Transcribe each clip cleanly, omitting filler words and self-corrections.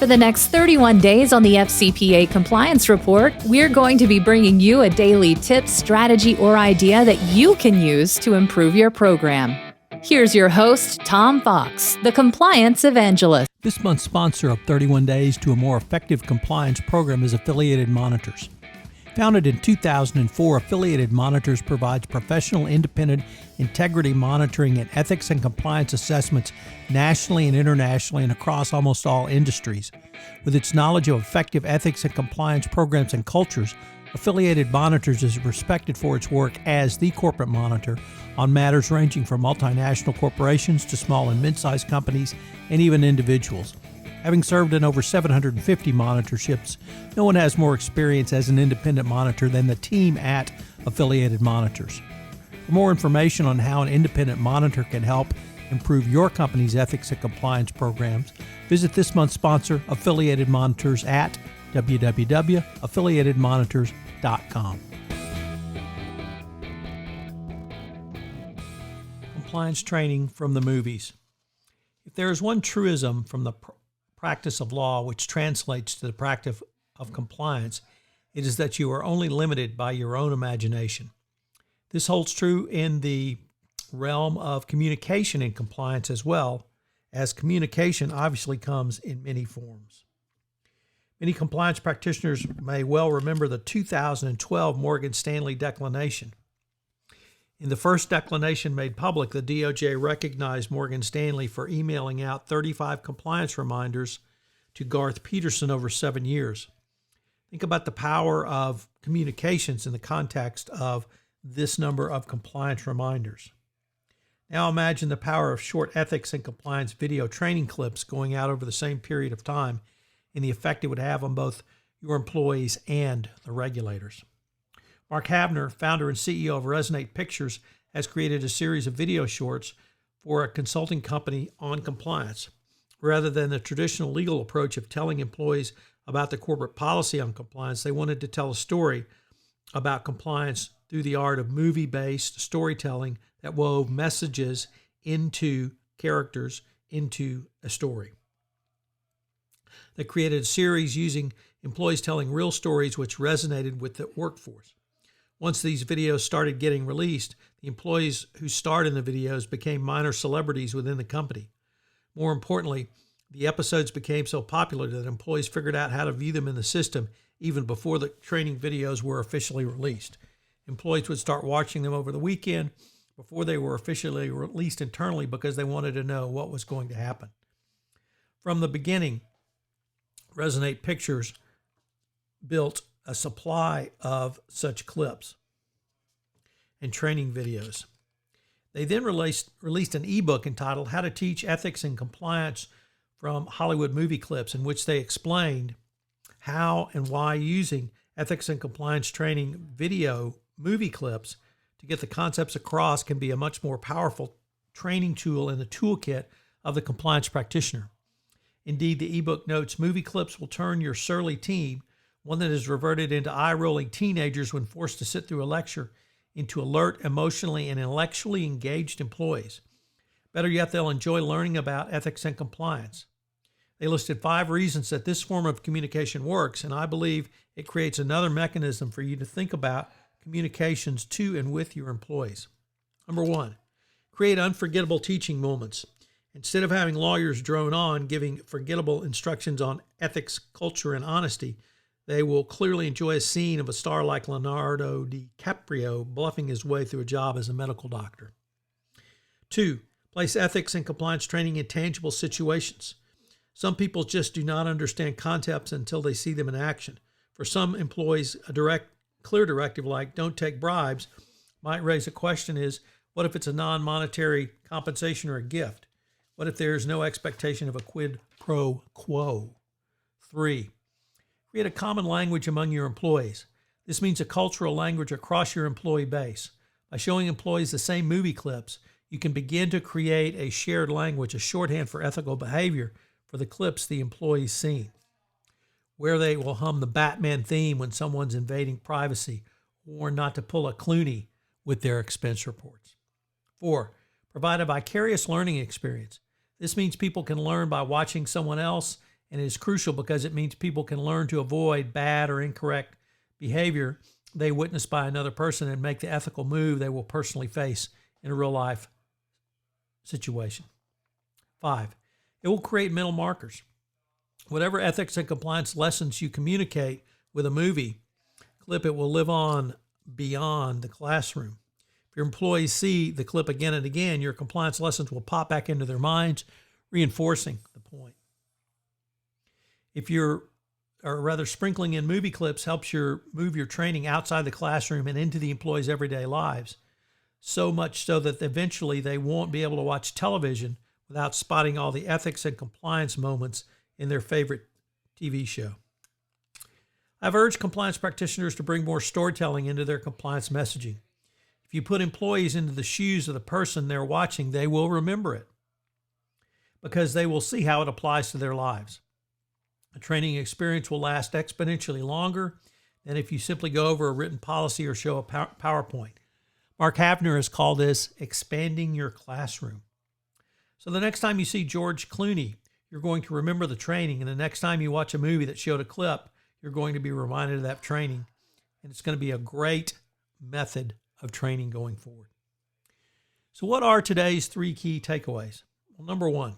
For the next 31 days on the FCPA Compliance Report, we're going to be bringing you a daily tip, strategy, or idea that you can use to improve your program. Here's your host, Tom Fox, the Compliance Evangelist. This month's sponsor of 31 Days to a More Effective Compliance program is Affiliated Monitors. Founded in 2004, Affiliated Monitors provides professional, independent integrity monitoring and ethics and compliance assessments nationally and internationally and across almost all industries. With its knowledge of effective ethics and compliance programs and cultures, Affiliated Monitors is respected for its work as the corporate monitor on matters ranging from multinational corporations to small and mid-sized companies and even individuals. Having served in over 750 monitorships, no one has more experience as an independent monitor than the team at Affiliated Monitors. For more information on how an independent monitor can help improve your company's ethics and compliance programs, visit this month's sponsor, Affiliated Monitors, at www.affiliatedmonitors.com. Compliance training from the movies. If there is one truism from the practice of law which translates to the practice of compliance, it is that you are only limited by your own imagination. This holds true in the realm of communication in compliance as well, as communication obviously comes in many forms. Many compliance practitioners may well remember the 2012 Morgan Stanley declination. In the first declination made public, the DOJ recognized Morgan Stanley for emailing out 35 compliance reminders to Garth Peterson over 7 years. Think about the power of communications in the context of this number of compliance reminders. Now imagine the power of short ethics and compliance video training clips going out over the same period of time and the effect it would have on both your employees and the regulators. Marc Havener, founder and CEO of Resonate Pictures, has created a series of video shorts for a consulting company on compliance. Rather than the traditional legal approach of telling employees about the corporate policy on compliance, they wanted to tell a story about compliance through the art of movie-based storytelling that wove messages into characters into a story. They created a series using employees telling real stories which resonated with the workforce. Once these videos started getting released, the employees who starred in the videos became minor celebrities within the company. More importantly, the episodes became so popular that employees figured out how to view them in the system even before the training videos were officially released. Employees would start watching them over the weekend before they were officially released internally because they wanted to know what was going to happen. From the beginning, Resonate Pictures built a supply of such clips and training videos. They then released an ebook entitled How to Teach Ethics and Compliance from Hollywood Movie Clips, in which they explained how and why using ethics and compliance training video movie clips to get the concepts across can be a much more powerful training tool in the toolkit of the compliance practitioner. Indeed, the ebook notes movie clips will turn your surly team, one that has reverted into eye-rolling teenagers when forced to sit through a lecture, into alert, emotionally, and intellectually engaged employees. Better yet, they'll enjoy learning about ethics and compliance. They listed 5 reasons that this form of communication works, and I believe it creates another mechanism for you to think about communications to and with your employees. Number 1, create unforgettable teaching moments. Instead of having lawyers drone on giving forgettable instructions on ethics, culture, and honesty, they will clearly enjoy a scene of a star like Leonardo DiCaprio bluffing his way through a job as a medical doctor. 2, place ethics and compliance training in tangible situations. Some people just do not understand concepts until they see them in action. For some employees, a clear directive like don't take bribes might raise a question is, what if it's a non-monetary compensation or a gift? What if there is no expectation of a quid pro quo? 3, create a common language among your employees. This means a cultural language across your employee base. By showing employees the same movie clips, you can begin to create a shared language, a shorthand for ethical behavior for the clips the employees see, where they will hum the Batman theme when someone's invading privacy, or not to pull a Clooney with their expense reports. 4, provide a vicarious learning experience. This means people can learn by watching someone else and it is crucial because it means people can learn to avoid bad or incorrect behavior they witness by another person and make the ethical move they will personally face in a real life situation. 5, it will create mental markers. Whatever ethics and compliance lessons you communicate with a movie clip, it will live on beyond the classroom. If your employees see the clip again and again, your compliance lessons will pop back into their minds, reinforcing the point. Sprinkling in movie clips helps move your training outside the classroom and into the employees' everyday lives. So much so that eventually they won't be able to watch television without spotting all the ethics and compliance moments in their favorite TV show. I've urged compliance practitioners to bring more storytelling into their compliance messaging. If you put employees into the shoes of the person they're watching, they will remember it because they will see how it applies to their lives. A training experience will last exponentially longer than if you simply go over a written policy or show a PowerPoint. Marc Havener has called this expanding your classroom. So the next time you see George Clooney, you're going to remember the training. And the next time you watch a movie that showed a clip, you're going to be reminded of that training. And it's going to be a great method of training going forward. So what are today's 3 key takeaways? Well, number 1,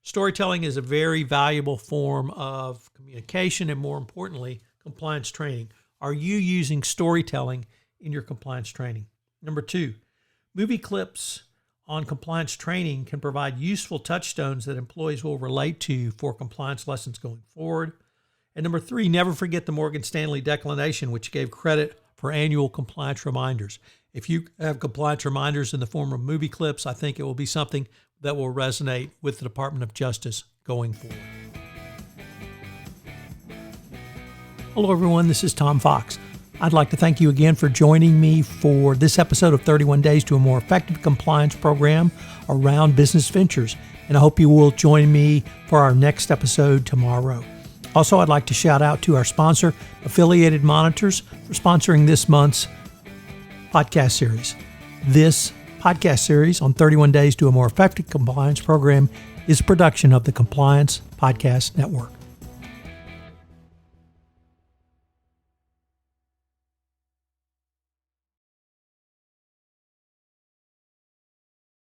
storytelling is a very valuable form of communication and, more importantly, compliance training. Are you using storytelling in your compliance training? Number 2, movie clips on compliance training can provide useful touchstones that employees will relate to for compliance lessons going forward. And number 3, never forget the Morgan Stanley declination, which gave credit for annual compliance reminders. If you have compliance reminders in the form of movie clips, I think it will be something that will resonate with the Department of Justice going forward. Hello, everyone. This is Tom Fox. I'd like to thank you again for joining me for this episode of 31 Days to a More Effective Compliance Program around business ventures. And I hope you will join me for our next episode tomorrow. Also, I'd like to shout out to our sponsor, Affiliated Monitors, for sponsoring this month's podcast series. This podcast series on 31 Days to a More Effective Compliance Program is a production of the Compliance Podcast Network.